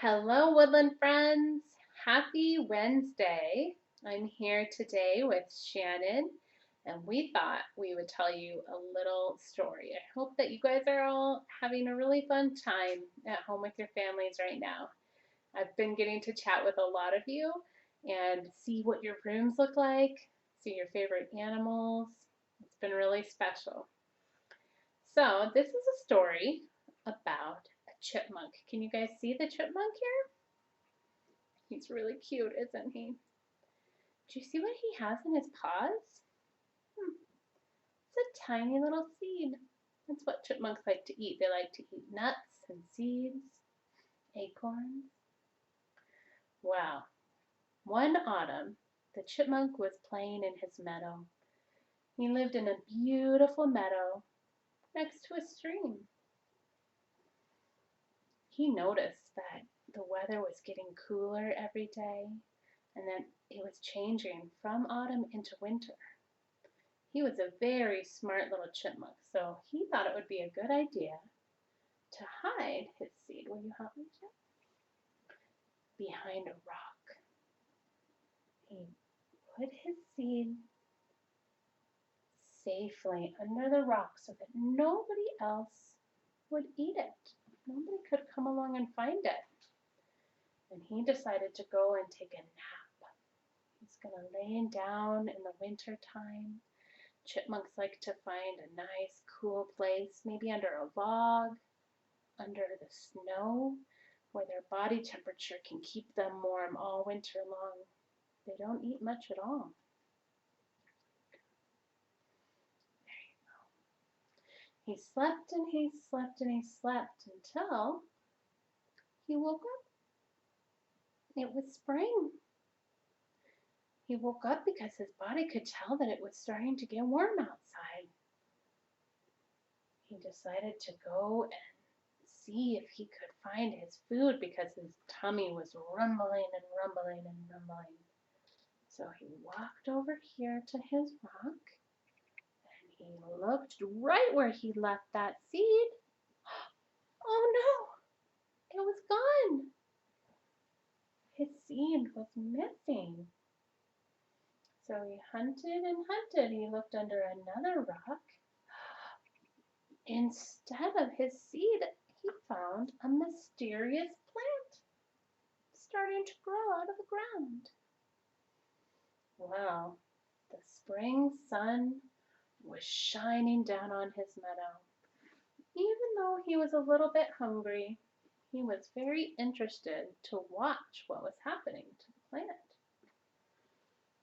Hello, woodland friends. Happy Wednesday. I'm here today with Shannon, and we thought we would tell you a little story. I hope that you guys are all having a really fun time at home with your families right now. I've been getting to chat with a lot of you and see what your rooms look like, see your favorite animals. It's been really special. So, this is a story about a chipmunk. Can you guys see the chipmunk here? He's really cute, isn't he? Do you see what he has in his paws? It's a tiny little seed. That's what chipmunks like to eat. They like to eat nuts and seeds, acorns. Well, one autumn, the chipmunk was playing in his meadow. He lived in a beautiful meadow next to a stream. He noticed that the weather was getting cooler every day and that it was changing from autumn into winter. He was a very smart little chipmunk, so he thought it would be a good idea to hide his seed. Will you help me, Chip? Behind a rock. He put his seed safely under the rock so that nobody else would eat it. Nobody could come along and find it. And he decided to go and take a nap. He's going to lay down in the winter time. Chipmunks like to find a nice cool place, maybe under a log, under the snow, where their body temperature can keep them warm all winter long. They don't eat much at all. There you go. He slept and he slept and he slept until he woke up. It was spring. He woke up because his body could tell that it was starting to get warm outside. He decided to go and see if he could find his food because his tummy was rumbling and rumbling and rumbling. So he walked over here to his rock and he looked right where he left that seed. Oh no, it was gone. His seed was missing. So he hunted and hunted. He looked under another rock. Instead of his seed, he found a mysterious plant starting to grow out of the ground. Well, the spring sun was shining down on his meadow. Even though he was a little bit hungry, he was very interested to watch what was happening to the plant.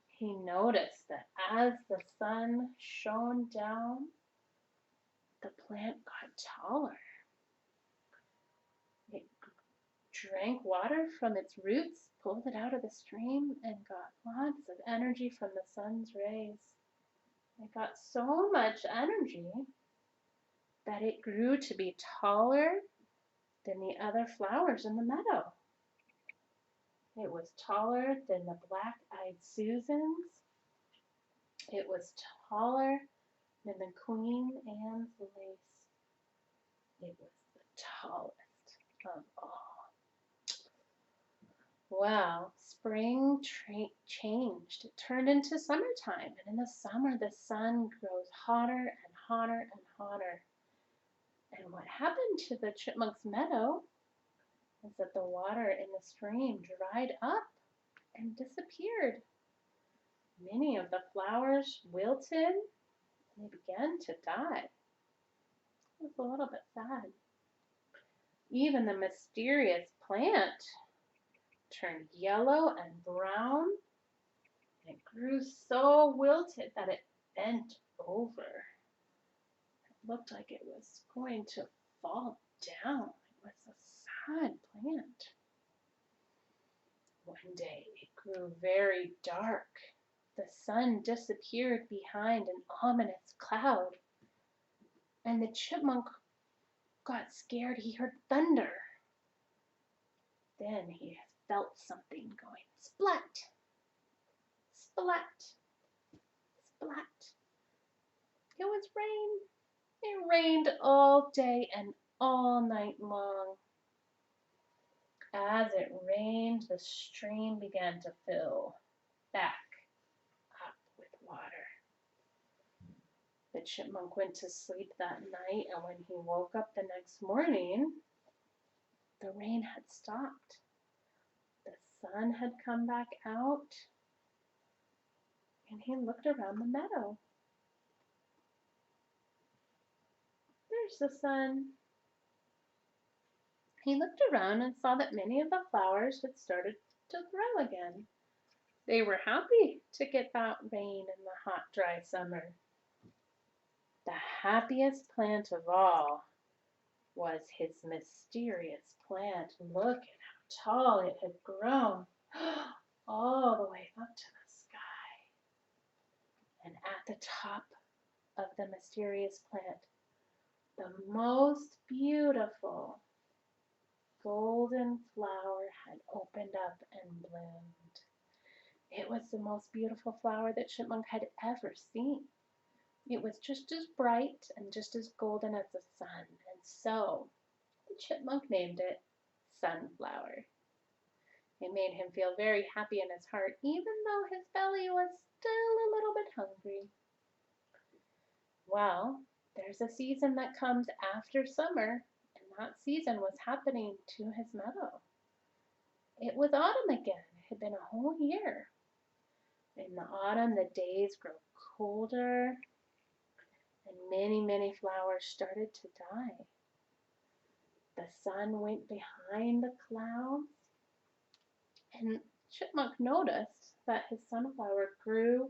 He noticed that as the sun shone down, the plant got taller. It drank water from its roots, pulled it out of the stream, and got lots of energy from the sun's rays. It got so much energy that it grew to be taller than the other flowers in the meadow. It was taller than the black-eyed Susans. It was taller than the Queen Anne's lace. It was the tallest of all. Well, spring changed. It turned into summertime, and in the summer the sun grows hotter and hotter and hotter. And what happened to the chipmunk's meadow is that the water in the stream dried up and disappeared. Many of the flowers wilted and they began to die. It was a little bit sad. Even the mysterious plant turned yellow and brown, and it grew so wilted that it bent over. It looked like it was going to fall down. It was a sad plant. One day it grew very dark. The sun disappeared behind an ominous cloud, and the chipmunk got scared. He heard thunder. Then he felt something going splat, splat, splat. It was rain. It rained all day and all night long. As it rained, the stream began to fill back up with water. The chipmunk went to sleep that night, and when he woke up the next morning, the rain had stopped. The sun had come back out, and he looked around the meadow. There's the sun. He looked around and saw that many of the flowers had started to grow again. They were happy to get that rain in the hot, dry summer. The happiest plant of all was his mysterious plant. Look at how tall it had grown, all the way up to the sky. And at the top of the mysterious plant, the most beautiful golden flower had opened up and bloomed. It was the most beautiful flower that Chipmunk had ever seen. It was just as bright and just as golden as the sun, and so the chipmunk named it Sunflower. It made him feel very happy in his heart, even though his belly was still a little bit hungry. Well, there's a season that comes after summer, and that season was happening to his meadow. It was autumn again. It had been a whole year. In the autumn, the days grow colder, and many flowers started to die. The sun went behind the clouds, and Chipmunk noticed that his sunflower grew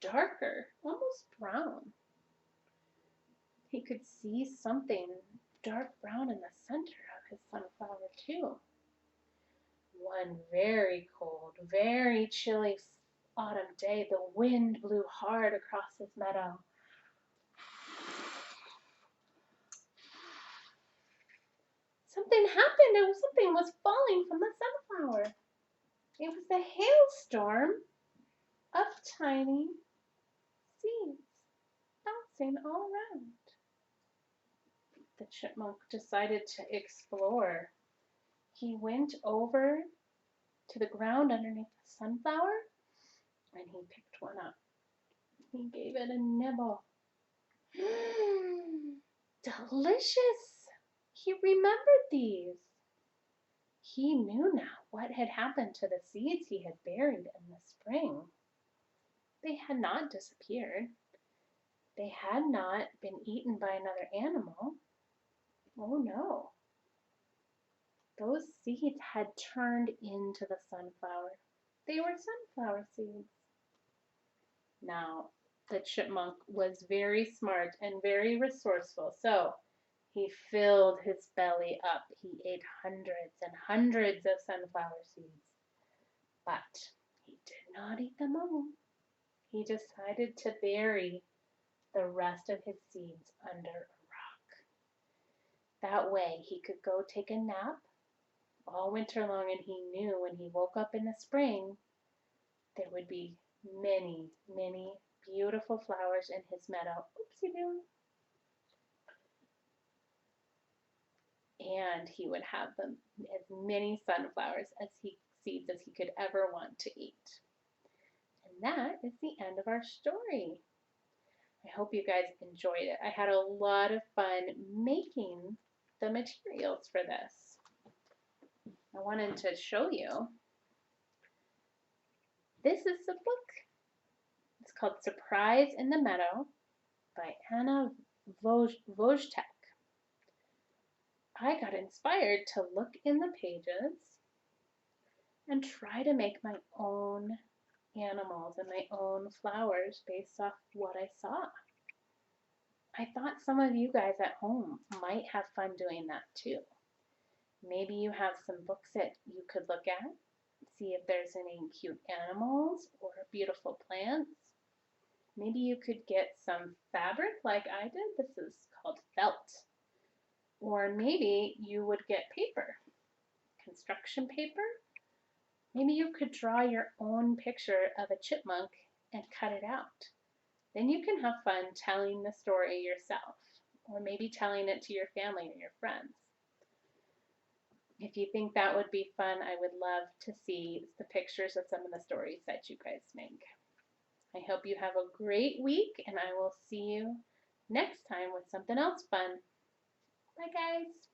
darker, almost brown. He could see something dark brown in the center of his sunflower too. One very cold, very chilly autumn day, the wind blew hard across his meadow. Something happened. Something was falling from the sunflower. It was a hailstorm of tiny seeds bouncing all around. The chipmunk decided to explore. He went over to the ground underneath the sunflower and he picked one up. He gave it a nibble. Delicious! He remembered these. He knew now what had happened to the seeds he had buried in the spring. They had not disappeared. They had not been eaten by another animal. Oh no. Those seeds had turned into the sunflower. They were sunflower seeds. Now, the chipmunk was very smart and very resourceful, so he filled his belly up. He ate hundreds and hundreds of sunflower seeds, but he did not eat them all. He decided to bury the rest of his seeds under a rock. That way he could go take a nap all winter long, and he knew when he woke up in the spring, there would be many beautiful flowers in his meadow. Oopsie-doo. And he would have them as many sunflowers seeds as he could ever want to eat. And that is the end of our story. I hope you guys enjoyed it. I had a lot of fun making the materials for this. I wanted to show you. This is the book. It's called Surprise in the Meadow by Anna Wojtek. I got inspired to look in the pages and try to make my own animals and my own flowers based off what I saw. I thought some of you guys at home might have fun doing that too. Maybe you have some books that you could look at, see if there's any cute animals or beautiful plants. Maybe you could get some fabric like I did. This is called felt. Or maybe you would get paper, construction paper. Maybe you could draw your own picture of a chipmunk and cut it out. Then you can have fun telling the story yourself, or maybe telling it to your family or your friends. If you think that would be fun, I would love to see the pictures of some of the stories that you guys make. I hope you have a great week, and I will see you next time with something else fun. Bye, guys.